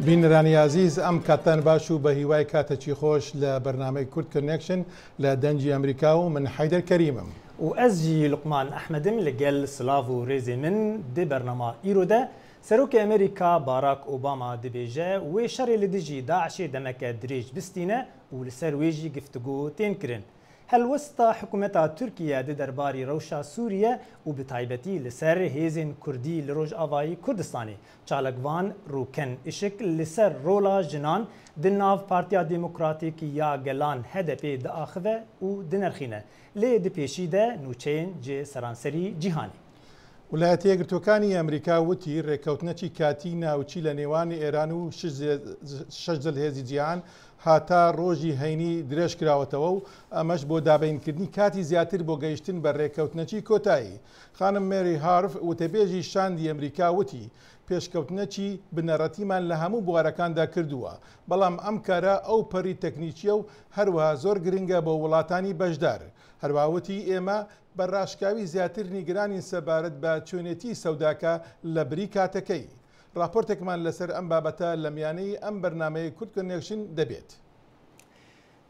بینەرانی عزیز ئەم کاتتان باش و بە هیوای کاتەکی خۆش لە بەرنامەی کورد کنێکشن لە دەنجی ئەمریکا و من حەیدەر کەریمم و ئەس جی لوقمان ئەحمەدم لەگەل سلااو و ڕێزێ من دێ بەرنەما ئیرۆدە سەرۆکی ئەمریکا باراک ئۆباما دەبێژە وێ شەڕێ لە دژی داعشێ دەمەکە درێژ بستینە و لەسەر وێژی گفتوگۆ تێنکردن. هەلوەستا حکوومەتا تورکیا دە دەرباری ڕەوشا سووریە و بتایبەتی لەسەر هێزên کوردی لە ڕۆژئاوایی کوردستانی چالکوان ڕووکەن ئشک لەسەر ڕۆلا ژنان di nav Partiya Demokratîk ya Gelan HDP diaxive û dinirxîne lê di pêşî de nûçeyên ji seranserî cîhanê. ویلایەتە یەکگرتووەکانی ئەمریکا وتی ڕێککەوتنەکی کاتی ناوچی لە نێوانی ئێران و شەش هێزی جیهان هاتا ڕۆژی هەینی درێژ کراوەتەوە و ئەمەش بۆ دابینکردنی کاتی زیاتر بۆ گەیشتن بە ڕێککەوتنەکی کۆتایی. خانم مێری هارف وتەبێژی شاندی ئەمریکا وتی پێشکەوتنەکی بنەڕەتیمان لە هەموو بوارەکاندا کردووە، بەڵام ئەم کارە ئەو پەری تەکنیکیە و هەروەها زۆر گرنگە بۆ وڵاتانی بەشدار. هەروەوتی ئێمە بە ڕاشکاوی زیاتر نیگرانی سەبارەت بە چۆنێتی سەوداکە لە بری کاتەکەی. راپۆرتێکمان لەسەر ئەم بابەتە لە میانەی ئەم بەرنامەی کورد کنێکشن دەبێت.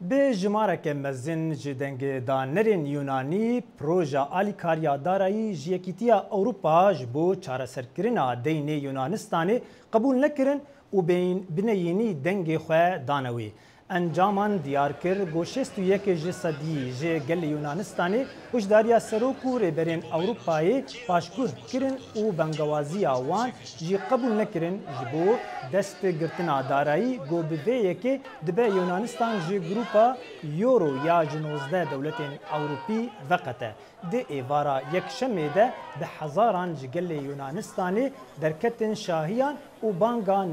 Bi jimareke mezin ji dengêdanerên Yunanî proja alîkariya darayî ji Yekîtiya Ewropa ji bo çareserkirina deynê Yunanistanê qebûl nekirin û bineyînî dengê xwe dane wê. Encaman diyar kir goşestûyekê ji sedî ji gelê Yunanistanê hişdariya serok û rêberên Ewropayê paşguh kirin û bengewaziya wan jî qebûl nekirin ji bo destgirtina darayî got bi vê yekê dibe Yunanistan ji grûpa Euro ya ji 19 dewletên Ewropî veqete. Di êvara yekşemê de bi hezaran ji gelê Yunanistanê derketin şahiyan û banga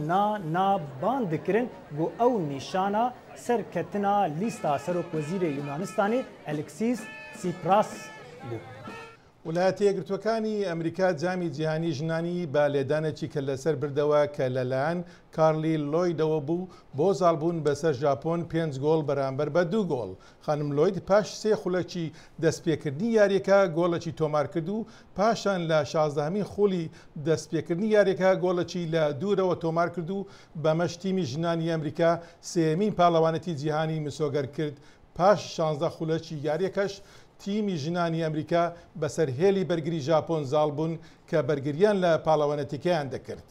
ban dikirin got ew nîşana serketina lîsta Serokwezîrê Yunanistanê Alexis Tsipras bû. ویلایەتە یەکگرتووەکانی ئەمریکا جامی جیهانی ژنانی با لێدانێکی کە لەسەر بردەوە کە لەلایەن کارلی لۆیدەوە بوو بۆ زاڵبوون بەسەر ژاپۆن 5 گۆڵ بەرامبەر بە 2 گۆڵ. خانم لۆید پاش 3 خولەکی دەستپێکردنی یاریەکە گۆڵەکی تۆمار کرد و پاشان لە 16هەمین خولی دەستپێکردنی یاریەکە گۆڵەکی لە دوورەوە تۆمار کرد و بەمەش تیمی ژنانی ئەمریکا سێمین پاڵەوانەتی جیهانی مسۆگەر کرد. پاش 16 خولەکی یاریەکەش تیمی ژنانی ئەمریکا بەسەر هێلی بەرگری ژاپۆن زاڵ بوون کە بەرگریان لە پاڵەوانەتیکەیان دەکرد.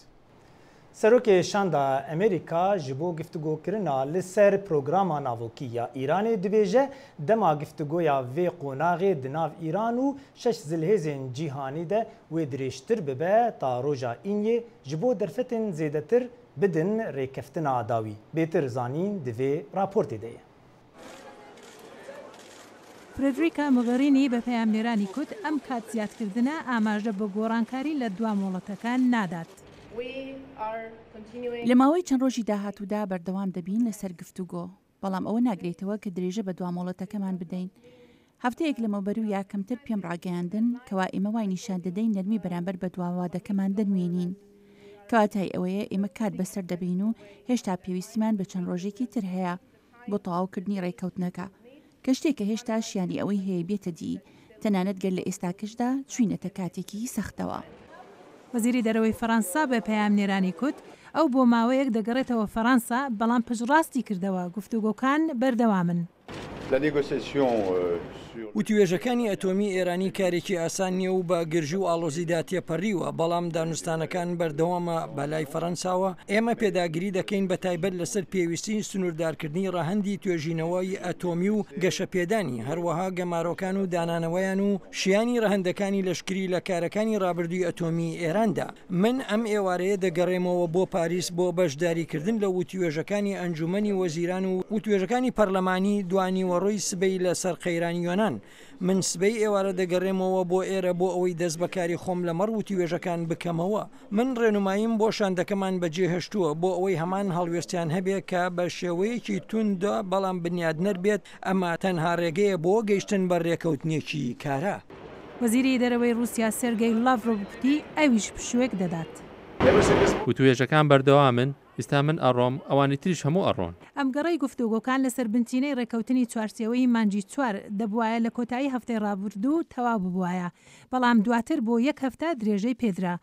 Serokê şanda Amerîka ji bo giftugokirina li ser programa navokî ya Îranê dibêje dema giftugoya vê qonaxê di nav Îran û şeş zilhêzên cîhanî de wê dirêjtir bibe ta roja înyê ji bo derfetên zêdetir bidin rêkeftina dawî. Bêtir zanîn di vê raportê de ye. فرێدریکا مۆگەرینی بە پەیامنێرانی کوت ئەم کات زیادکردنە ئاماژە بە گۆڕانکاری لە دوا مۆڵەتەکان نادات. لە ماوەی چەند ڕۆژی داهاتوودا بەردەوام دەبین لەسەر گفتوگۆ، بەڵام ئەوە ناگرێتەوە کە درێژە بە دوا مۆڵەتەکەمان بدەین. هەفتەیەک لەمەوبەر و یاکەمتر پێم ڕاگەیاندن کەوا ئێمە وای نیشان دەدەین نەرمی بەرامبەر بە دواوادەکەمان دەنوێنین. کەواتای ئەوەیە ئێمە کات بەسەر دەبین و هێشتا پێویستیمان بە چەند ڕۆژێکی تر هەیە بۆ تەواوکردنی ڕێککەوتنەکە. کە شتێکە هێشتا شیانی ئەوەی هەیە بێتە دی تەنانەت گەر لە ئێستاکەشدا چوینەتە کاتێکی سەختەوە. وەزیری دەرەوەی فەڕەنسا بە پەیامنێرانی کوت ئەو بۆ ماوەیەک دەگەڕێتەوە فەڕەنسا بەڵام پشتڕاستی کردەوە گفتوگۆکان بەردەوامن. وتوێژەکانی ئەتۆمی ئێرانی کارێکی ئاسان نییە و بە گرژی و ئاڵۆزیدا تێپەڕیوە، بەڵام دانوستانەکان بەردەوامە بەلای فەڕەنساوە. ئێمە پێداگیری دەکەین بە تایبەت لەسەر پێویستی سنووردارکردنی ڕاهەندی توێژینەوەی ئەتۆمی و گەشەپێدانی، هەروەها گەمارۆکان و دانانەوەیان و شیانی ڕەهەندەکانی لەشکری لە کارەکانی ڕابردووی ئەتۆمی ئێراندا. من ئەم ئێوارەیە دەگەڕێمەوە بۆ پاریس بۆ بەشداریکردن لە وتوێژەکانی ئەنجومەنی وەزیران و وتوێژەکانی پەرلەمانی دوانی وەڕۆی سبەی لەسەر قەیرانی یۆنان. من سبەی ئێوارە دەگەڕێمەوە بۆ ئێرە بۆ ئەوەی دەست بەکاری خۆم لە مەڕ وتوێژەکان بکەمەوە. من ڕێنماییم بۆ شاندەکەمان بەجێهێشتووە بۆ ئەوەی هەمان هەڵوێستیان هەبێت کە بە شێوەیەکی توندە بەڵام بنیادنەر بێت. ئەمە تەنها ڕێگەیە بۆ گەیشتن بە ڕێکەوتنیەکی کارە. وەزیری دەرەوەی رووسیا سێرگەی لاڤڕۆڤ ئەویش پشوێک دەدات. وتوێژەکان بەردەوامن، ئێستا من ئەڕۆم، ئەوانی تریش هەموو ئەڕۆن. ئەم گەڕەی گفتوگۆکان لەسەر بنچینەی ڕێکەوتنی چوارچێوەی مانجی 4 دەبوایە لە کۆتایی هەفتەی ڕابردوو تەواو ببوایە، بەڵام دواتر بۆ 1 هەفتە درێژەی پێدرا.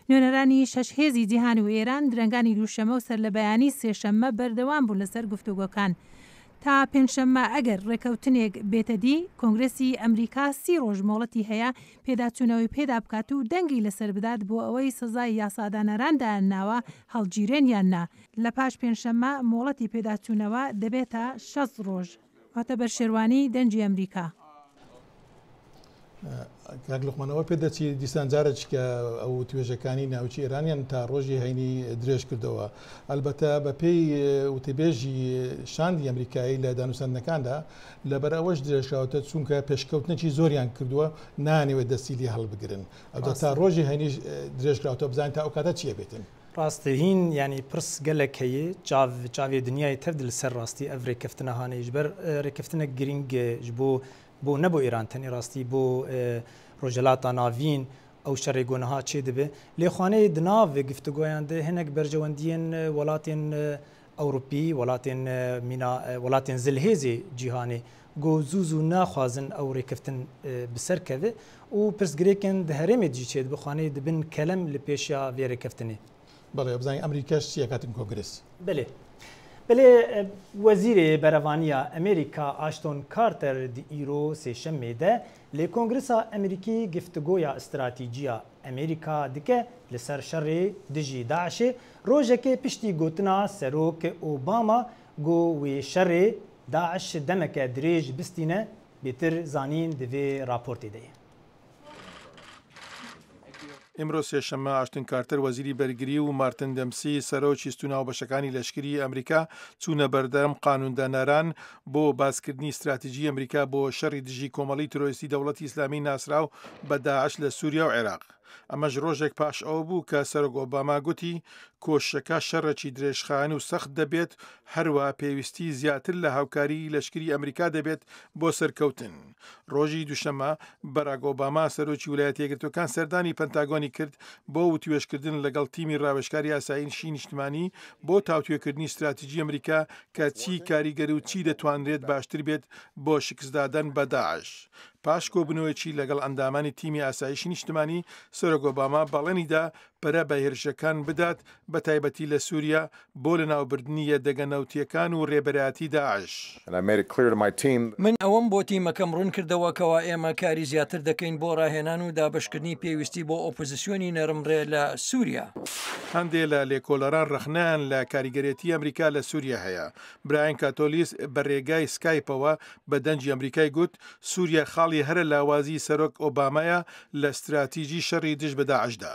نوێنەرانی شەش هێزی جیهان و ئێران درەنگانی دووشەمە و سەر لە بەیانی سێشەممە بەردەوام بوون لەسەر گفتوگۆکان. تا پێنجشەممە ئەگەر ڕێکەوتنێک بێتەدی کۆنگرسی ئەمریکا 30 ڕۆژ مۆڵەتی هەیە پێداچوونەوەی پێدا بکات و دەنگی لەسەر بدات بۆ ئەوەی سزای یاسادانەراندا ناوە هەڵگیرێن یان نا. لە پاش پێنجشەممە مۆڵەتی پێداچوونەوە دەبێتە 6 ڕۆژ. هاتە بەرشێوانی دەنجی ئەمریکا. کاک لوقمانەوە پێدەچی دیسان جارێک کە ئەو توێژەکانی ناوچی ئێرانیان تا ڕۆژی هەینی درێژ کردەوە. ئەلبەتە بە پێی وتەبێژی شاندی ئەمریکایی لە دانووسەندەکاندا لەبەر ئەوەش درێژراوەتە چونکە پێشکەوتنێکی زۆریان کردووە نانەوێت دەسیلی هەڵبگرن. ئەودا تا ڕۆژی هەینی درێژراوەتە بزانین تا ئەو کاتە چیە بێتن. ڕاستەهین ینی پرس گەلێک هەیە چاوی دنیای تەرد لەسەر ڕاستی ئەv ڕێککەفتنە هانەیش بەر ڕێککەفتنە گرنگش بۆ نەبوو ئێران تەنی ڕاستی بۆ ڕۆژەلاتە ناوین ئەو شەڕێ گۆنەها چێ دەبێ لێخوانەی دناوێ گفتوگۆیان دێ هەنێک بەرژەوەندیان وڵاتێن ئەوروپی وڵاتێن زلهێزی جیهانێ گۆ زوز و ناخوازن ئەو ڕێککەفتن بسەرکەوێ و پرسگرێکن هەرێمێ جی چێت بخوانەی دەبن کەلەم لە پێشیا وێ ڕێککەفتنێ. بەڵێ بزانین ئەمریکاش چیەکاتن کۆنگرس. بلێ وەزیرێ بەرەوانیە ئەمریکا ئاشتۆن کارتەر ئیرۆ سێشەمێدە لێ کۆنگرسا ئەمریکی گفتگۆیا ئستراتیجیە ئەمریکا دکە لەسەر شەڕێ دژی داعشێ ڕۆژێکێ پشتی گوتنا سەرۆک ئۆباما گۆ وێ شەڕێ داعش دەمەکە درێژ بستینە بێتر زانین دەوێ راپۆرتی دەیە. ئمرۆ سێشەممە ئاشتن کارتەر وەزیری بەرگری و مارتن دەمسی سەرۆکی ستوناو بەشەکانی لەشکری ئەمریکا چوونە بەردەم قانوندانەران بۆ باسکردنی استراتیژی ئەمریکا بۆ شەڕی دژی کۆمەڵی تۆرۆریستی دەوڵەتی ئیسلامی ناسراو بە داعش لە سووریا و عێراق. ئەمەش ڕۆژێک پاش ئەو بوو کە سەرۆک ئۆباما گوتی کۆشەکە شەڕێکی درێژخایەن و سەخت دەبێت هەروە پێویستی زیاتر لە هاوکاری لەشکری ئەمریکا دەبێت بۆ سەرکەوتن. ڕۆژی دووشەممە بەراک ئۆباما سەرۆکی ویلایەتە یەکگرتوەکان سەردانی پەنتاگۆنی کرد بۆ وتوێژکردن لەگەڵ تیمی ڕاوێژکاری ئاسایشی نیشتمانی بۆ تاوتوێکردنی استراتیژی ئەمریکا کە چی کاریگەری و چی دەتوانرێت باشتر بێت بۆ شکستدادن بە داعش. پاش کۆبنەوەیکی لەگەڵ ئەندامانی تیمی ئاسایشی نیشتمانی سەرۆک ئۆباما بەڵێنیدا پەرە بە هێرشەکان بدات بە تایبەتی لە سووریا بۆ لە ناوبردنی یەکدەگەنەوتیەکان و ڕێبەرایەتی داعش. من ئەوەم بۆ تیمەکەم ڕوون کردەوەکەوە ئێمە کاری زیاتر دەکەین بۆ ڕاهێنان و دابشکردنی پێویستی بۆ ئۆپۆزیسیۆنی نەرمڕێ لە سووریا. هەندێک لە لێکۆلەران ڕەخنیان لە کاریگەرێتی ئەمریکا لە سووریا هەیە. براین کاتۆلیس بە ڕێگای سکایپەوە بە دەنجی ئەمریکای گوت سووریا خاڵی هەرە لاوازی سەرۆک ئۆبامایە لە استراتیژی شەڕی دژ بە داعشدا.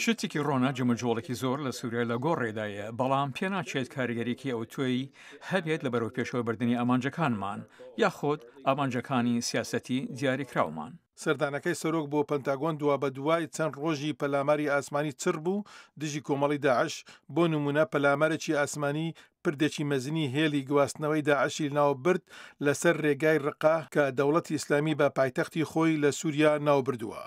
شتێکی ڕۆنا جمەجۆڵێکی زۆر لە سووریا لە گۆڕێدایە بەڵام پێناچێت کاریگەریکی ئەو توێی هەبێت لە بەرەو پێشەوە بردننی ئامانجەکانمان یاخود ئامانجەکانی سیاسەتی دیاریکراومان. سەردانەکەی سەرۆک بۆ پەنتاگۆن دوا بە دوای چەند ڕۆژی پەلاماری ئاسمانی چڕ بوو دژی کۆمەڵی داعش بۆ نمونە پەلامارێکی ئاسمانی پردێکی مەزنی هێلی گواستنەوەی داعشی ناو برد لەسەر ڕێگای ڕقا کە دەوڵەتی ئیسلامی بە پایتەختی خۆی لە سووریا ناو بردووە.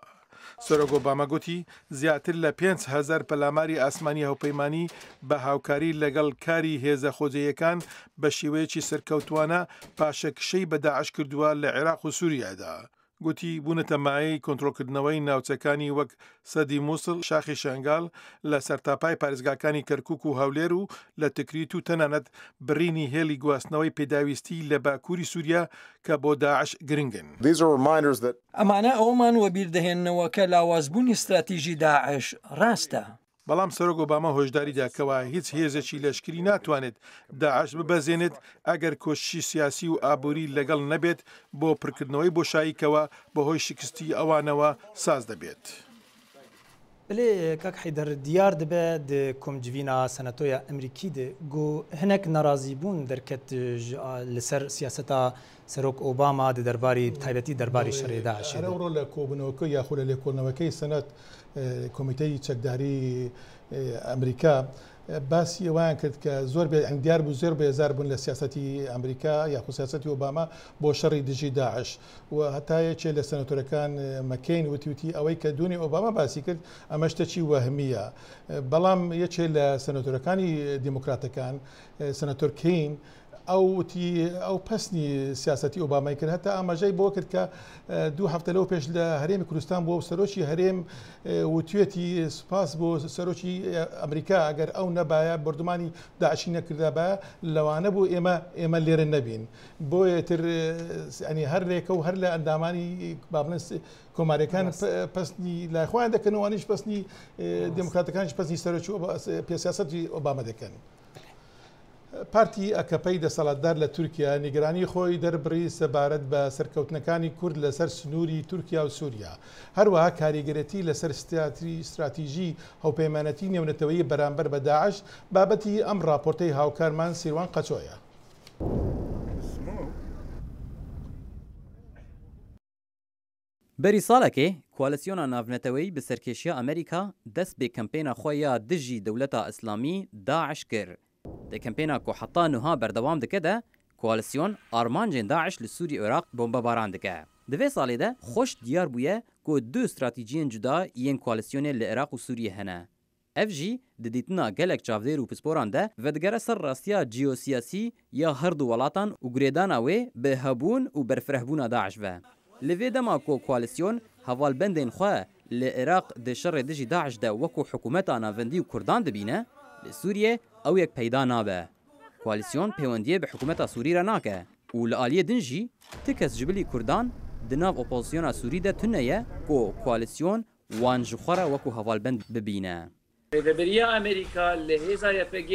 سەرۆک ئۆباما گوتی زیاتر لە 5,000 پەلاماری ئاسمانی هەوپەیمانی بە هاوکاری لەگەڵ کاری هێزە خۆجەیەکان بە شێوەیەکی سەرکەوتوانە پاشەکشەی بە داعش کردووە لە عێراق و سووریادا. گوتی بوونەتە مایەی کۆنتڕۆلکردنەوەی ناوچەکانی وەک سەدی مووسڵ شاخی شنگال لە سەرتاپای پارێزگاکانی کەرکووک و هەولێر و لە تکریت و تەنانەت بڕینی هێلی گواستنەوەی پێداویستی لە باکووری سووریا کە بۆ داعش گرنگن. ئەمانە ئەومان وەبیردەهێننەوە کە لاوازبوونی استراتیژی داعش ڕاستە. بەڵام سەرۆک ئۆباما هۆشداریدا کەوا هیچ هێزێکی لەشکری ناتوانێت داعش ببەزێنێت ئەگەر کۆشی سیاسی و ئابووری لەگەڵ نەبێت بۆ پڕکردنەوەی بۆشاییکەوە بەهۆی شکستی ئەوانەوە ساز دەبێت. بلێ کاک حیدەر دیار دەبێت کۆمجڤینە سەنەتۆیە ئەمریکی گۆ هەنێک ناڕازی بوون دەرکەت لەسەر سیاسەتا سەرۆک ئۆباما دەرباری تایبەتی دەرباری شەڕێ داعش ڕۆ لە کۆبنەوەکە یاخود لە لێکۆڵنەوەکەی سەنەت کۆمیتەی چەکداری ئەمریکا باسی ئەویان کرد کە زۆر دیار بوو زۆر بێزار بوون لە سیاسەتی ئەمریکا یاخود سیاسەتی ئۆباما بۆ شەڕی دژی داعش و هەتایەکێ لە سەنەتۆرەکان مەکەین وتی ئەوەی کە دوونی ئۆباما باسی کرد ئەمە شتێکی وەهمیە. بەڵام یەکێ لە سەنەتۆرەکانی دیموکراتەکان سەنەتۆر کین ئەو پەسنی سیاسەتی ئۆبامای کرد هەتا ئاماژەی بۆ کرد کە 2 هەفتە لەو پێش لە هەرێمی کوردستان بۆ سەرۆکی هەرێم وتوێتی سوپاس بۆ سەرۆکی ئەمریکا ئەگەر ئەو نەبایە بردومانی داعشی نەکردا بە لەوانە بوو ئێمە لێرە نەبین بۆیە تر ئەنی هەر رێکە و هەر لە ئەندامانی بابنە کۆمارەکان پستنی لایخوایان دەکەن وانیش پستنی دموکراتەکانش پستنی سەرۆکی پێسیاسەتی ئۆبامە دەکەن. پارتی ئەکەپەی دەسەڵاتدار لە تورکیا نیگەرانی خۆی دەربڕی سەبارەت بە سەرکەوتنەکانی کورد لەسەر سنووری تورکیا و سووریا هەروەها کاریگەرەتی لەسەر استراتیژی هەوپەیمانەتی نێونەتەوەی بەرامبەر بە داعش بابەتی ئەم راپۆرتەی هاوکارمان سیروان قەچۆیە. بەری ساڵێکێ کوالسیۆنا ناونەتەوەی بە سەرکێشیە ئەمریکا دەست بێ کەمپێنە خۆیان دژی دەولەتە ئەسلامی داعش کرد. د کەمپێنا کو حتا نوها بەردەوام دکەدە کوالسیۆن ئارمانجێن داعش لە سووری عێراق بۆمبەباران دکە. Divê salê de xweş diyar bûye ku du stratîjiyên cuda yên koalîsyonê li Iraq û Sûriyê hene. Ev jî di dîtina gelek çavdêr û pisporan de vedigere ser rastiya ciyosiyasî ya her du welatan û girêdana wê bi hebûn û berfirehbûna Daeş ve. Li vê dema ku koalîsyon hevalbendên xwe li Iraq di şerê dijî Daeş de wekû hikûmeta navendî û Kurdan dibîne, li Sûriyê ew yek peyda nabe. Koalîsyon pêwendiyê bi hikûmeta Sûrî re nake û li aliyê din jî ti kes ji bilî Kurdan di nav opozisyona Sûrî de tune ye ku koalîsyon wan ji xwe re wekû hevalbend bibîne. Rêveberiya Amerîka li hêza YPG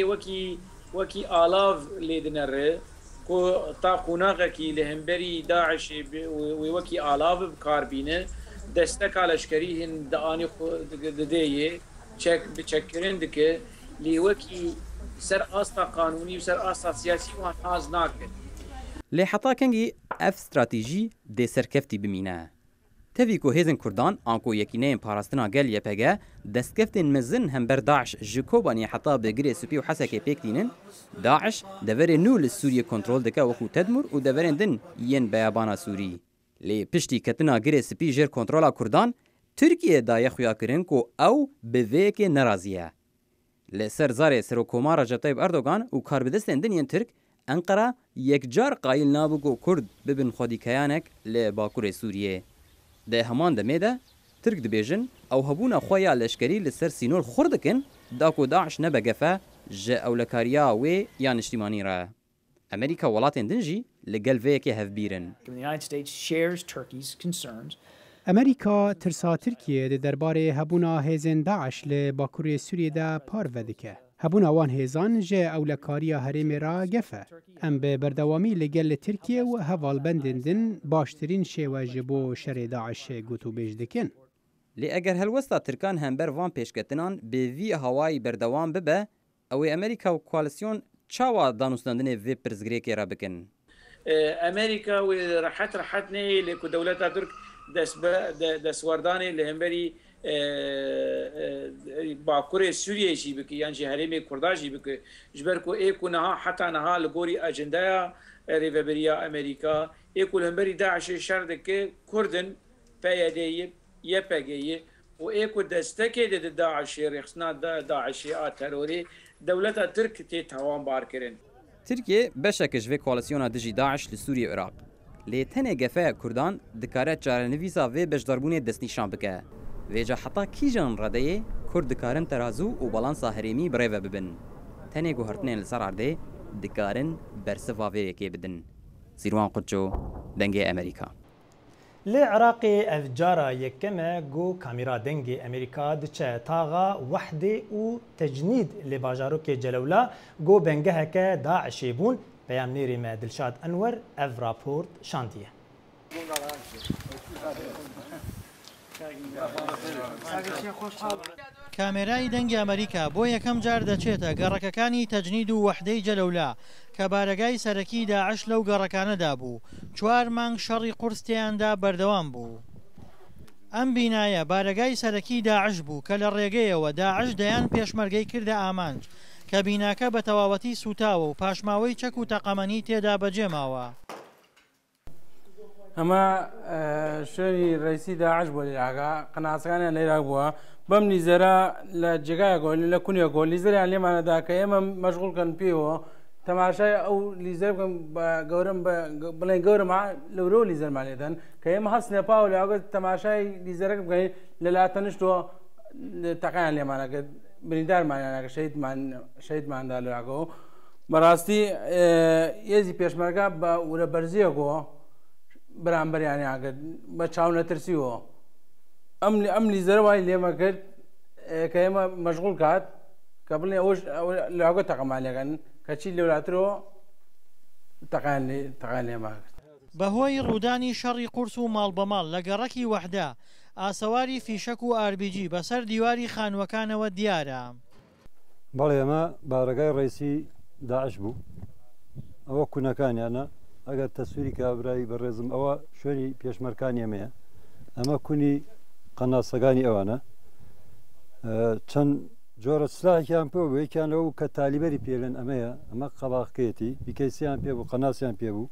wekî alav lê dinere ku ta qûnaxekî li hemberî Daişê wê wekî alav bikar bîne desteka leşkerî hin di anî didêyê bi çekkirin dike lê wekî ser asta qanûnî û ser asta siyasî wan hez nake. Lê heta kengî ev stratîjî dê serkeftî bimîne. Tevî ku hêzên Kurdan an ku yekîneyên parastina gel YPG destkeftên mezin hember Daeş ji kobanî heta bi girê supî û hesekê pêk dînin, Daeş deverê nû li Sûriyê kontrol dike wekû Tedmûr û deverên din yên beyabana Sûrî. Lê piştî ketina girê spî jêr kontrola Kurdan, Tirkiye daye xuya kirin ku ew bi vê yekê nerazî ye. Li ser zarê Serokkomara Recep Tayyip Erdogan û karbidestên din yên Tirk, Enqera yekcar qayîl nabû ku Kurd bibin xwedîkeyanek li Bakurê Sûriyê. Di heman demê de Tirk dibêjin ew hebûna xwe ya leşkerî li ser sînor xur dikin da ku Daeş nebe gefe ji ewlekariya wê ya niştîmanî re. Amerîka welatên din jî li gel vê yekê hevbîrin. Amerîka tirsa Tirkiye di derbarê hebûna hêzên Daeş li Bakurê Sûriyê de parve dike. Hebûna wan hêzan ji ewlekariya herêmê re gefe. Em bi berdewamî li gel li Tirkiye û hevalbendên din baştirîn şêwe ji bo şerê Daişê gotûbêj dikin. Lê eger helwesta Tirkan hember van pêşketinan bi vî hawayî berdewam bibe, ew ê Amerîka û koalîsyon çawa danûstandinê vê pirsgirêkê re bikin? Amerîka wê rehet neyê lê ku dewleta Tirk destwardanê li hemberî Bakurê Sûriyê jî bike yan jî herêmê Kurda jî bike ji ber ku ê ku niha heta niha li gorî ajendaya rêveberiya Amerîka ê ku li hemberî Daişê şer dike Kurdin PYD'yê YPG'yê û ê ku destekê dide Daişê rêxistina Daişê a terorê dewleta Tirk tê tawan barkirin. Tirkiye beşek ji vê koalîsyona dijî Daeş li Sûriye Iraq. Lê tenê gefeya Kurdan dikare çarenivîsa vê beşdarbûnê destnîşan bike. Vêca heta kîjan redeyê Kurd dikarin terazû û balansa herêmî birêve bibin. Tenê guhertinên li ser erdê dikarin bersiva vê yekê bidin. Sîrwan Quço, Dengê Amerîka. Li Iraqê ev cara yekeme got kamîra dengê Amerîka diçe taxa wehdê û tecnîd li bajarokê Celewla got bengeheke Daişê bûn. Peyamnêrê me Dilşad Enwer ev raport şandiye. کامێرای دەنگی ئەمریکا بۆ یەکەم جار دەچێتە گەڕەکەکانی تەجنید و وەحدەی جەلەولا کە بارگای سەرەکی داعش لەو گەڕەکانەدا بوو 4 مانگ شەڕی قورستیاندا بەردەوام بوو. ئەم بینایە بارگای سەرەکی داعش بوو کە لە ڕێگەیەوە داعش دەیان پێشمەرگەی کردە ئامانج کە بیناکە بە تەواوەتی سوتاوە و پاشماوەی چەک و تەقەمەنی تێدا بەجێماوە. ئەمە شوێنی ڕیسی داعش بۆ لێراگا قەناسەکانیان لێرا بووە بەم لیزەرە لە جێگایە گۆلی لە کونیە گۆل لیزەریان لێمانەدا کە ئێمە مەشغوڵکەن پێوە تەماشای ئەو لیزەر بکەم گەورم بڵێن گەورەمە لەورۆ لیزەرمانێتەن کە ئێمە هەست نەپا و لاگەت تەماشای لیزەرەکە بکەین لە لاتەنیشتەوە تەقیان لێمانەکە بریندارمانیانەکە شەیدماندا لەراگەەوە بەڕاستی هێزی پێشمەرگا بە ورە بەرزیەکەوە بەرامبەریانیاگەت بە چاو نەترسیەوە ئەم لیزەرە وای لێمە کرد کە ئێمە مەشغوڵ کات کە بڵێ ئەوش لاگە تەقەمانیەکەن کەچی لەولاترەوە تەقیان لێما کرد. بەهۆی ڕوودانی شەڕی قورس و ماڵ بەماڵ لە گەڕەکی وەحدا ئاسەواری فیشەک و ئاربیجی بەسەر دیواری خانوەکانەوە دیارە. بەڵێ ئەمە بارگای ڕێسی داعش بوو ئەوە کوونەکانیانە ئەگەر تەسووری کابرایی بەڕێزم ئەوە شوێنی پێشمەرکانی ئەمەیە ئەمە کونی قەناسەکانی ئەوانە چەند جۆرە سلاحێکیان پێ بوو یەکیان لەو کە تالیبەری پێلێن ئەمەیە ئەمە قەباقەتی بیکەیسیان پێ بوو قەناسیان پێ بوو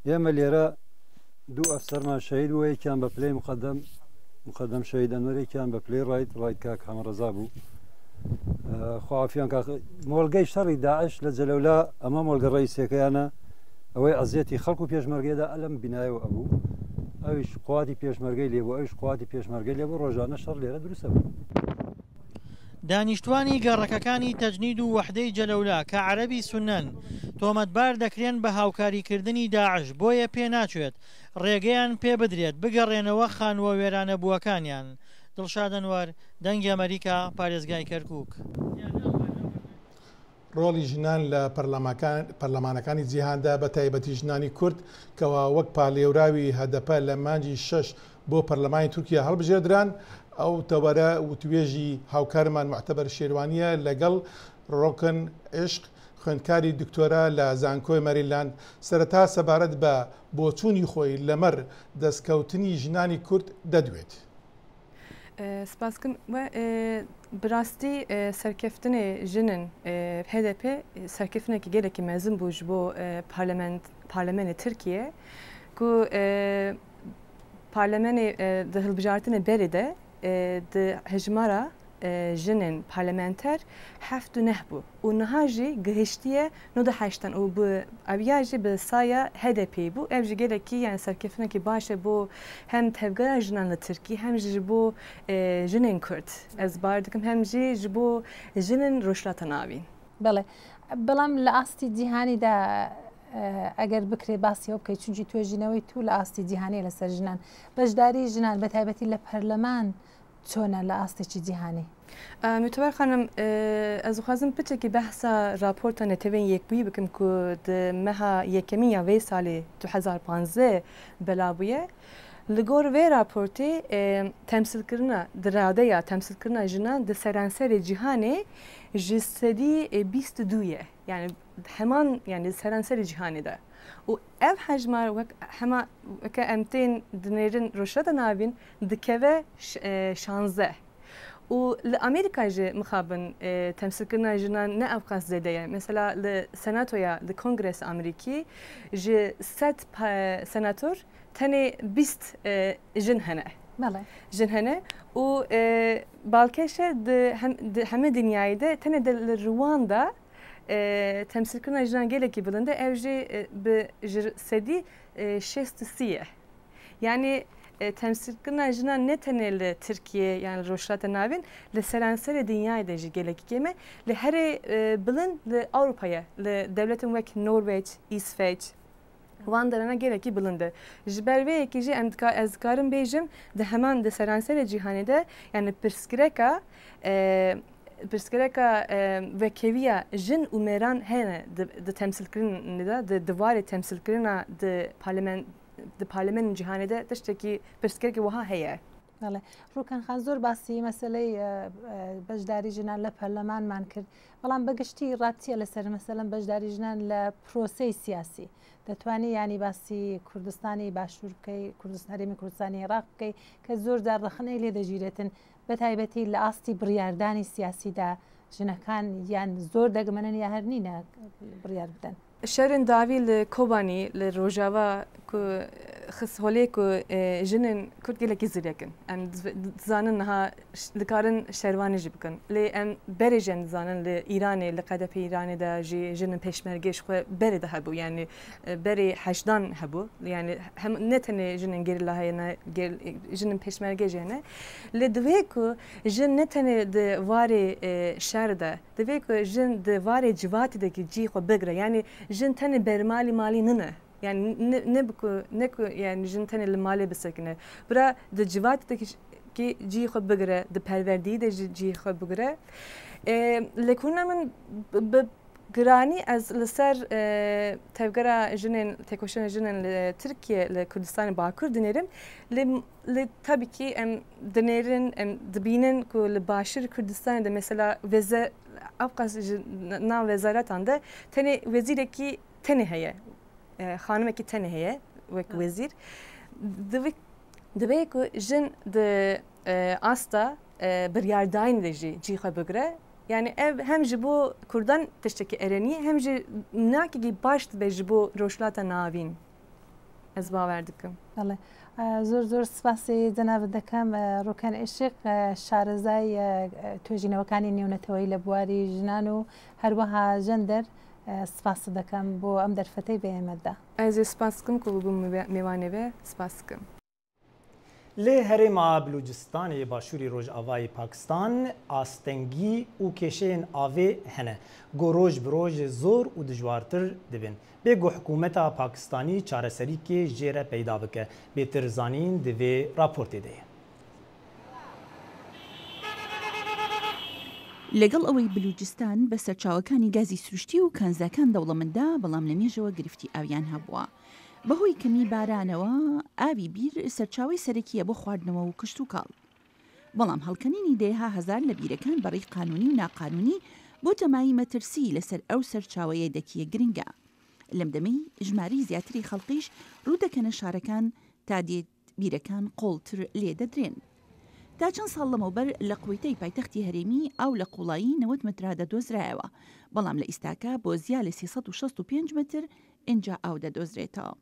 ئێمە لێرە دوو ئەفسەرمان شەهید بوو یەکیان بە پلەی مقەدەم شەهید ئەنوەرێکیان بە پلەی ڕایت کاک حەمەڕەزا بوو خوافیان مۆڵگەی شەڕی داعش لە جەلەولا ئەمە مۆڵگە ڕئیسەکەیانە ئەوەی ئەزیەتی خەڵکو و پێشمەرگێدا ئەلەم بینایەوە ئەبوو ئەویش قواتی پێشمەرگەی لێبوو ئەوش قواتی پێشمەرگەی لێبوو ڕۆژانە شەڕ لێرە دروستە بوو. دانیشتوانی گەڕەکەکانی تەجنید و وەحدەی جەلەولا کە عەرەبی سونەن تۆمەتبار دەکرێن بە هاوکاریکردنی داعش بۆیە پێ ناچێت ڕێگەیان پێ بدرێت بگەڕێنەوە خانوە وێرانە بووەکانیان. دڵشاد ئەنوەر دەنگی ئەمریکا پارێزگای کەرکووک. ڕۆڵی ژنان لە پەرلەمانەکانی جیهاندا بە تایبەتی ژنانی کورد کەوا وەک پاڵێوراوی هەدەپە لە مانجی 6 بۆ پەرلەمانی تورکیا هەڵبژێردران ئەو تەوەرە وتوێژی هاوکارمان معتەبەر شێروانیە لەگەڵ ڕۆکن عشق خوێندکاری دکتۆرە لە زانکۆی مەریلاند سەرەتا سەبارەت بە بۆچوونی خۆی لەمەر دەستکەوتنی ژنانی کورد دەدوێت. سپاسکن براستی سەرکەفتنê jinên HDP سەرکەفتنێکی gelekî mezin bû ji bo parlemenê Tirkiye ku parlemenê di hilbijartinê berê de di hejmara jinên parlamenter heft û neh bû û niha jî gihiştiye 98 û bi eviya jî bi saya HDP bû ev jî gelekî yani serkeftinekî baş e bo hem tevgera jinan li Tirkî hem jî ji bo jinên Kurd ez bar dikim hem jî ji bo jinên rojhilata navîn. Belê بەڵام لە ئاستی جیهانی دا ئەگەر بکرێ باسی ئەو بکەیت چونکی توێژینەوەی تو لە ئاستی جیهانی لەسەر ژنان بەشداری ژنان بە تایبەتی لە پەرلەمان چۆنە لە ئاستێکی جیهانی. میتوبەر خانم ez dixwazim piçekî behsa raporta netewên yekbûyî bikim ku di meha yekemîn ya vê salê 2015 belabûye li gor vê raportê temsilkirina di radeya temsilkirina jinan di seranserê cîhanê ji sedî 22 ye yani heman yani seranserê cîhanê de û ev hejmar wek hema weke em tên dinêrin rojhilata navîn dikeve 16 û li Amerîka jî mixabin temsilkirina jinan ne ev qas zêde ye mesela li senatoya li Kongresa Amerîkî ji 100 senator tenê 20 jin hene jin hene û balkêşe di hemê dinyayê de tenê de li Rwanda temsilkirina jinan gelekî bilind e ev jî bi ji sedî 63 ye yani temsilkirina jinan ne tenê li Tirkiye yani rojhilata navîn li seranserê dinyayê de jî gelekî kêm e li herê bilind li Ewropayê li devletin wek Norveç, İsveç wan derene gelekî bilind e ji ber vê yekî jî ez dikarim bêjim di heman di seranserê cîhanê de yani pirsgirêka vekeviya jin û mêran hene di temsilkirinê de di divarê temsilkirina di parlemenên cîhanê de tiştekî pirsgirêkî wiha heye. ڕووکەن خان زۆر باسی مەسلەی بەشداری ژنان لە پەرلەمانمان کرد بەڵام بەگشتی ڕاتیە لەسەر مەسەلەن بەشداری ژنان لە پرۆسەی سیاسی دەتوانی ینی باسی کوردستانی باشوور بکەی هەرێمی کوردستانی عێراق بکەی کە زۆر جار ڕەخنەی لێ دەگیرێتن بە تایبەتی لە ئاستی بڕیاردانی سیاسیدا ژنەکان یان زۆر دەگمەنن یا هەر نینە بڕیار بدەن. شەرên dawî li Kobanî li Rojava ku خسهولێک و ژنن کورد gelekî zirêkin em dizanin niha dikarin şervanê jî bikin lê em berê jî dizanin li Îranê li qedepê Îranê de jî jinin pêşmergê ji xwe berê de hebû yani berê heşdan hebû yani hem ne tenê jinin gerîla heye ne jinin pêşmergê jî hene lê divê ku jin ne tenê di varê şer de divê ku jin di varê civatê de cî xwe bigire yani jin tenê bermalî malî nine yani ne ku yani jin tenê li malê bisekine bira di civatê ki cî xwe bigire di perwerdiyî de cî xwe bigire lê kuna min bi giranî ez li ser tevgera jinên têkoşîna jinên li Tirkiye li Kurdistanê Bakur dinêrim lê tabii ki em dinêrin em dibînin ku li Başir Kurdistanê de mesela veze avqas nav wezaretan de tenê wezîrekî tenê heye xanimekî tenê heye wek wezîr divê ku jin di asta biryardayîn de jî cî xwe bigire yani ev hem ji bo Kurdan tiştekî erenî hem jî nakekî baş dibe ji bo rojhilata navîn ez bawer dikim. زۆر زۆر سپاسی جەناب دەکەم ڕوکان عشق شارەزای توێژینەوەکانی نێونەتەوەی لە بواری ژنان و هەروەها ژەندەر سپاس دەکەم بۆ ئەم دەرفەتەی بە ئێمەدا. Ez ê spas dikim ku bûbûm mêvanê ve spas dikim. Lê herêma Bilûcistanê Başûrî Rojavayê Pakistan astengî û kêşeyên avê hene. Got roj bi roj zor û dijwartir dibin. Bêgo hikûmeta Pakistanî çareserîkê jê re peyda bike. Bêtir zanîn di vê raportê de ye. لەگەڵ ئەوەی بلوچستان بە سەرچاوەکانی گازی سروشتی و کەنزەکان دەوڵەمەندە بەڵام لە مێژەوە گرفتی ئاویان هەبووە. بەهۆی کەمی بارانەوە ئاوی بیر سەرچاوی سەرەکیە بۆ خواردنەوە و کشت و کاڵ. بەڵام هەڵکەنینی دەیەها هەزار لە بیرەکان بەڕێی قانونی و ناقانونی بۆ تەمایی مەترسی لەسەر ئەو سەرچاوەیە دەکیە گرنگە. لەم دەمەی ژماری زیاتری خەڵقیش ڕوو دەکەنە شارەکان تا دێت بیرەکان قۆڵتر لێ دەدرێن. تا چەند ساڵ لەمەوبەر لە قوویتەی پایتەختی هەرێمی ئەو لە قوڵایی 90 مترا دەدۆزرایەوە بەڵام لە ئیستاکە بۆ زیاد لە 365 متر ئینجا ئاو دەدۆزرێتەوە.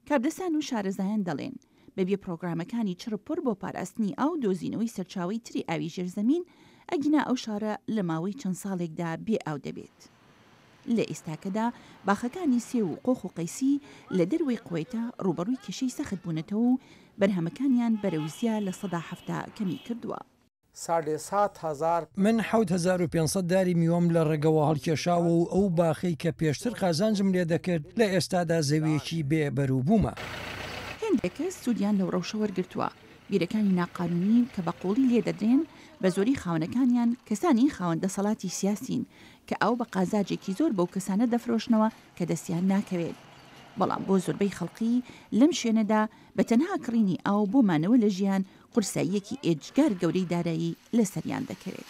کابدەسان و شارەزایان دەڵێن بەبێ پرۆگرامەکانی چرپڕ بۆ پاراستنی ئاو دۆزینەوەی سەرچاوی تری ئاوی ژێرزەمین ئەگینا ئەو شارە لە ماوەی چەند ساڵێکدا بێ ئاو دەبێت. لە ئێستاکەدا باخەکانی سێ و قۆخ و قەیسی لە دەروی قوێتە ڕوبەڕووی کێشەی سەخت بوونەتەوە و بەرهەمەکانیان بەرەوزیا لە 170 کەمی کردووە. من 1500 داری میوەم لە ڕێگەوە هەڵکێشاوە و ئەو باخەی کە پێشتر قازانجم لێ دەکرد لە ئێستادا زەویەکی بێ بەروبوومە. هێندێکە سوودیان لەو ڕەوشە وەرگرتووە. بیرەکانی ناقانونی کە بە قوڵی لێ دەدرێن بە زۆری خاونەکانیان کەسانی خاوەندە سەڵاتی سیاسین کە ئەو بە قازاجێکی زۆر بەو کەسانە دەفرۆشنەوە کە دەستیان ناکەوێت. بەڵام بۆ زۆربەی خەڵقی لەم شوێنەدا بە تەنها کڕینی ئاو بۆ مانەوە لە ژیان قورساییەکی ئێجگار گەورەی دارایی لە سەریان دەکەوێت.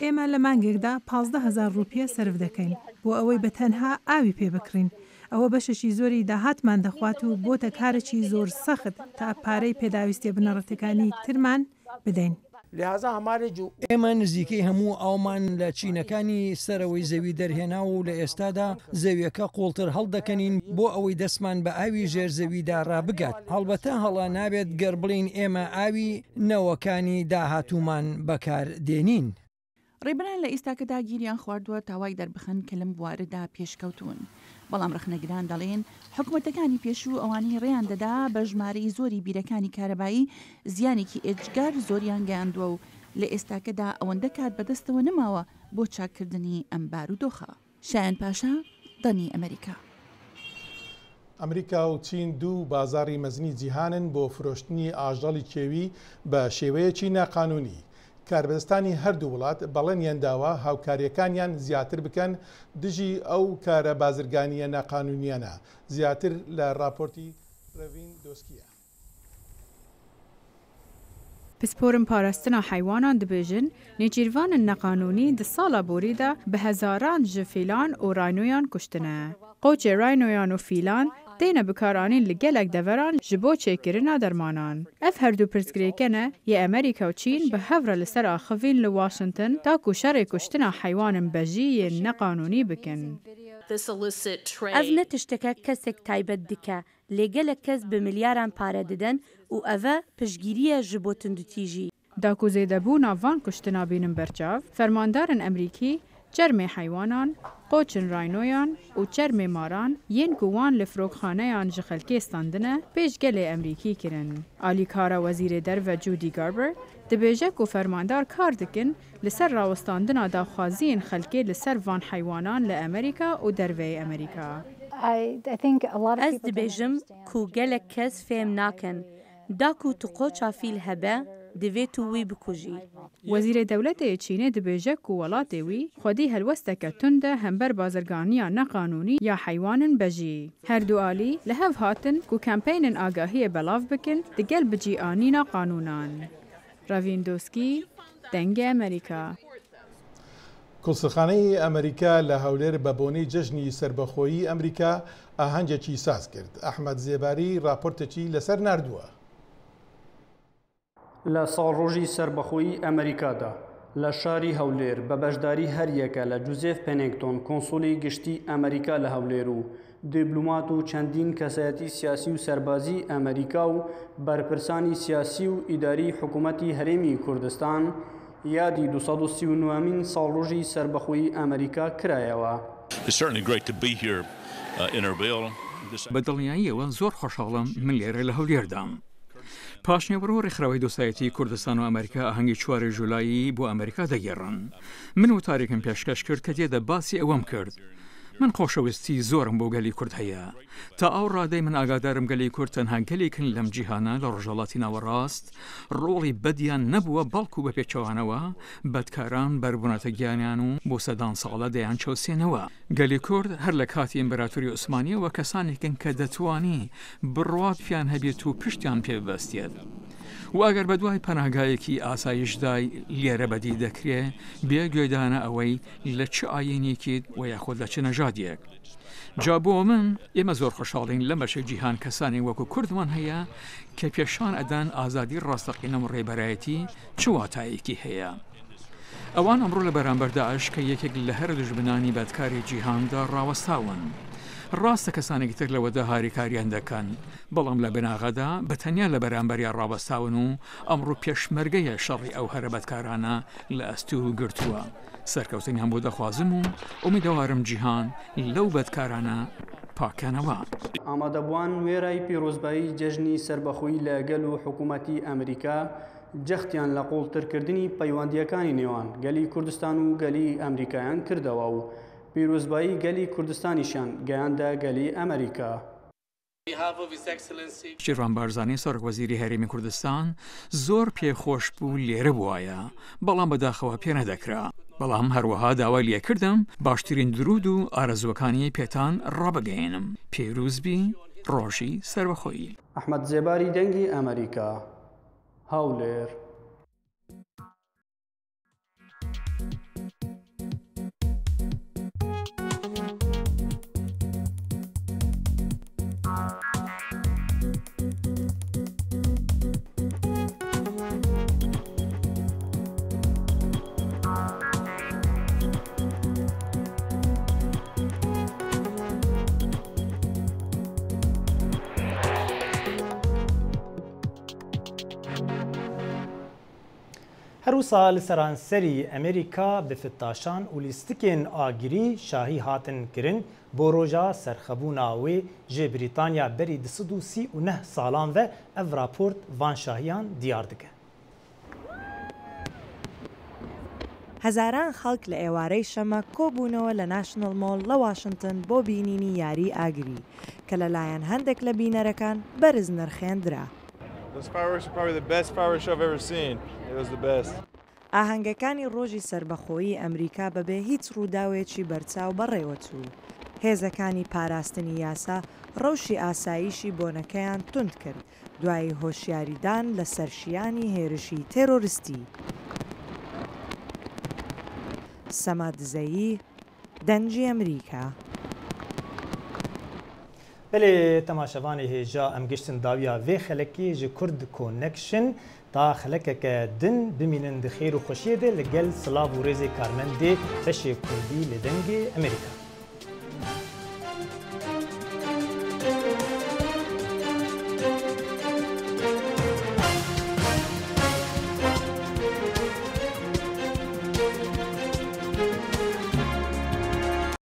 ئێمە لە مانگێکدا 15,000 ڕوپیە سرف دەکەین بۆ ئەوەی بە تەنها ئاوی پێ بکڕین. ئەوە بەشەشی زۆری داهاتمان دەخوات و بۆتە کارێکی زۆر سەخت تا پارەی پێداویستێ بنەڕەتەکانی ترمان بدەین. ئێمە نزیکەی هەموو ئاومان لە چینەکانی سەرەوەی زەوی دەرهێنا و لە ئێستادا زەویەکە قوڵتر هەڵدەکەنین بۆ ئەوەی دەستمان بە ئاوی ژێرزەویدا ڕابگات. هەڵبەتە هەڵا نابێت گەر بڵین ئێمە ئاوی نەوەکانی داهاتوومان بەکار دێنین. ڕێبران لە ئێستاکەدا گیریان خواردووە تاوای دەربخن کە لەم بوارەدا پێشکەوتون. بەڵام ڕخنەگران دەڵێن حکوومەتەکانی پێشوو ئەوانی ڕێیان دەدا بە ژمارەی زۆری بیرەکانی کارەبایی زیانێکی ئێجگار زۆریان گەیاندووە و لە ئێستاکەدا ئەوەندە کات بەدەستەوە نەماوە بۆ چاکردنی ئەم بارودۆخە. شایان پاشا، دەنی ئەمریکا. ئەمریکا و چین دوو بازاری مەزنی جیهانن بۆ فرۆشتنی ئاژەڵی کێوی بە شێوەیەکی ناقانونی. کاربەدەستانی هەردوو وڵات بەڵێنیان داوە هاوکاریەکانیان زیاتر بکەن دژی ئەو کارە بازرگانیە ناقانونیانە. زیاتر لە راپۆرتی ڕەڤین دۆسکیە. پسپۆرن پاراستنا حیوانان دبێژن نێجیروانن نەقانونی di sala borî de bi hezaran ji fîlan û raynoyan kuştine. Qoçê raynoyan û fîlan تێنە بکارانین لە gelek deveran ji bo çêkirina dermanan. Ev her du pirsgirêkene yê Amerîka û Çîn bi hevra li ser axivîn li Washington ta ku şerê kuştina heywanin bejî yên neqanûnî bikin. Ev ne tişteke kesek taybet dike, lê gelek kes bi milyaran pare didin û ev e piştgiriye ji bo tundutî jî. Da ku zêdebûna van kuştina bînin berçav, fermandarên Emerîkî çermê heywanan, qoçên raynoyan û çermê maran yên ku wan li firokxaneyan ji xelkê standine pêş gelê Emerîkî kirin. Alîkara Wezîrê Derve Judy Garber dibêje ku fermandar kar dikin li ser rawestandina daxwaziyên xelkê li ser van heywanan li Amerîka û derveyê Amerîka. Ez dibêjim ku gelek kes fêm nakin, da ku tu qoça fîl hebe, divê tu wî bikujî. Wezîrê Dewletê Çînê dibêje ku welatê wî xwedî helwesteke tund e hember bazirganiya neqanûnî ya heywanin bejî. Her du alî li hev hatin ku kampeynin agahiyê belav bikin digel bicîanîna qanûnan. Ravin Doskî, Dengê Amerîka. کڵسەخانەی ئەمریکا لە هەولێر بە بۆنەی جەژنی سربەخۆیی ئەمریکا ئاهەنگێکی ساز کرد. ئەحمەد زێباری راپۆرتێکی لەسەر ناردووە. لە ساڵڕۆژی سربەخۆیی ئەمریکادا لە شاری هەولێر بە بەشداری هەریەکە لە جوزێف پێنێنگتۆن کۆنسۆلی گشتی ئەمریکا لە هەولێر و دیبلومات و چەندین کەسایەتی سیاسی و سەربازی ئەمریکا و بەرپرسانی سیاسی و ئیداری حکوومەتی هەرێمی کوردستان یادی 239مین ساڵڕۆژی سربەخۆیی ئەمریکا کرایەوە. بە دڵنیاییەوە زۆر خۆشحاڵم من لێرە لە هەولێردام. پاشنێوەڕۆ ڕێکخراوەی دۆسایەتی کوردستان و ئەمریکا ئاهەنگی 4 جولایی بۆ ئەمریکا دەگەڕن. من وتارێکم پێشکەش کرد کە تێدا باسی ئەوەم کرد. من خۆشەویستی زۆرم بۆ گەلی کورد هەیە. تا ئەو ڕادەی من ئاگادارم گەلی کورد تەنها گەلێکن لەم جیهانە لە ڕۆژهەڵاتی ناوەڕاست ڕۆڵی بەدیان نەبووە بەڵکو بە پێچەوانەوە بەدکاران بەربوونەتە گیانیان و بۆ سەدان ساڵە دەیان چەوسێنەوە. گەلی کورد هەر لە کاتی ئیمپێراتۆری عوسمانیەوە کەسانێکن کە دەتوانی بڕوات پیان هەبێت و پشتیان پێ ببەستێت. و ئەگەر بە دوای پەناهگایەکی ئاسایشدای لێرە بەدی دەکرێ بێ گوێدانە ئەوەی لە چ ئاینێکیت و یاخۆت لە چ نەژادیەک. جا بۆ من ئێمە زۆر خۆشحاڵین لە بەشە جیهان کەسانی وەکو کوردمان هەیە کە پێشان ئەدان ئازادی ڕاستەقینە و ڕێبەرایەتی چ واتایەکی هەیە. ئەوان ئەمڕۆ لە بەرامبەر داعش کە یەکێک لە هەر دژمنانی بەدکاری جیهاندا ڕاوەستاون. ڕاستە کەسانێکی تر لەوەدا هاریکاریان دەکەن، بەڵام لە بناغەدا بەتەنیا لە بەرامبەریان ڕاوەستاون و ئەمڕۆ پێشمەرگەیە شەڕی ئەو هەرە بەدکارانە لە ئەستوو گرتووە. سەرکەوتنیان بۆ دەخوازم و ئومیدەوارم جیهان لەو بەدکارانە پاکەنەوە. ئامادەبووان وێرای پیرۆزبایی جەژنی سربەخۆیی لە گەل و حکوومەتی ئەمریکا جەختیان لە قوڵترکردنی پەیوەندیەکانی نێوان گەلی کوردستان و گەلی ئەمریکایان کردەوە و پیرۆزبایی گەلی کوردستانیشان گەیاندا گەلی ئەمریکا. شیروان بارزانی سەرۆکوەزیری هەرێمی کوردستان زۆر پێخۆش بوو لێرە بووایە، بەڵام بەداخەوە پێ نەدەکرا. بەڵام هەروەها داوای لێکردم باشترین درود و ئارەزوەکانی پێتان ڕابگەێنم. پێروزبی ڕۆژی سەربەخۆیی. ئەحمەد زێباری دەنگی ئەمریکا، هەولێر. هەروسا li seranserî Amerîka bi fitaşan û lîstikên agirî şahî hatin kirin bo roja serxebûna wê ji Brîtanya berî 239 salan ve ev raport van şahiyan diyar dike. هەزاران خەڵک لە ئێوارەی شەمە کۆبوونەوە لە ناشنل مۆڵ لە واشنگتن بۆ بینینی یاری ئاگری کە لەلایەن هەندێک لە بینەرەکان بەرز نرخێندرا. ئاهەنگەکانی ڕۆژی سربەخۆیی ئەمریکا بەبێ هیچ ڕووداوێکی بەرچاو بەڕێوەچوو. هێزەکانی پاراستنی یاسا ڕەوشی ئاساییشی بۆنەکەیان تند کرد دوای هۆشیاریدان لە سەرشیانی هێرشی تێرۆریستی. سەماد زەیی، دەنگی ئەمریکا. بله تماشاوانی هجا ام گشتن داویا وی خلکی جی کرد کونکشن تا خلکک دن بمینن دخیر و خوشیه ده لگل سلاو و ریزی کارمنده فشی کردی لدنگ امریکا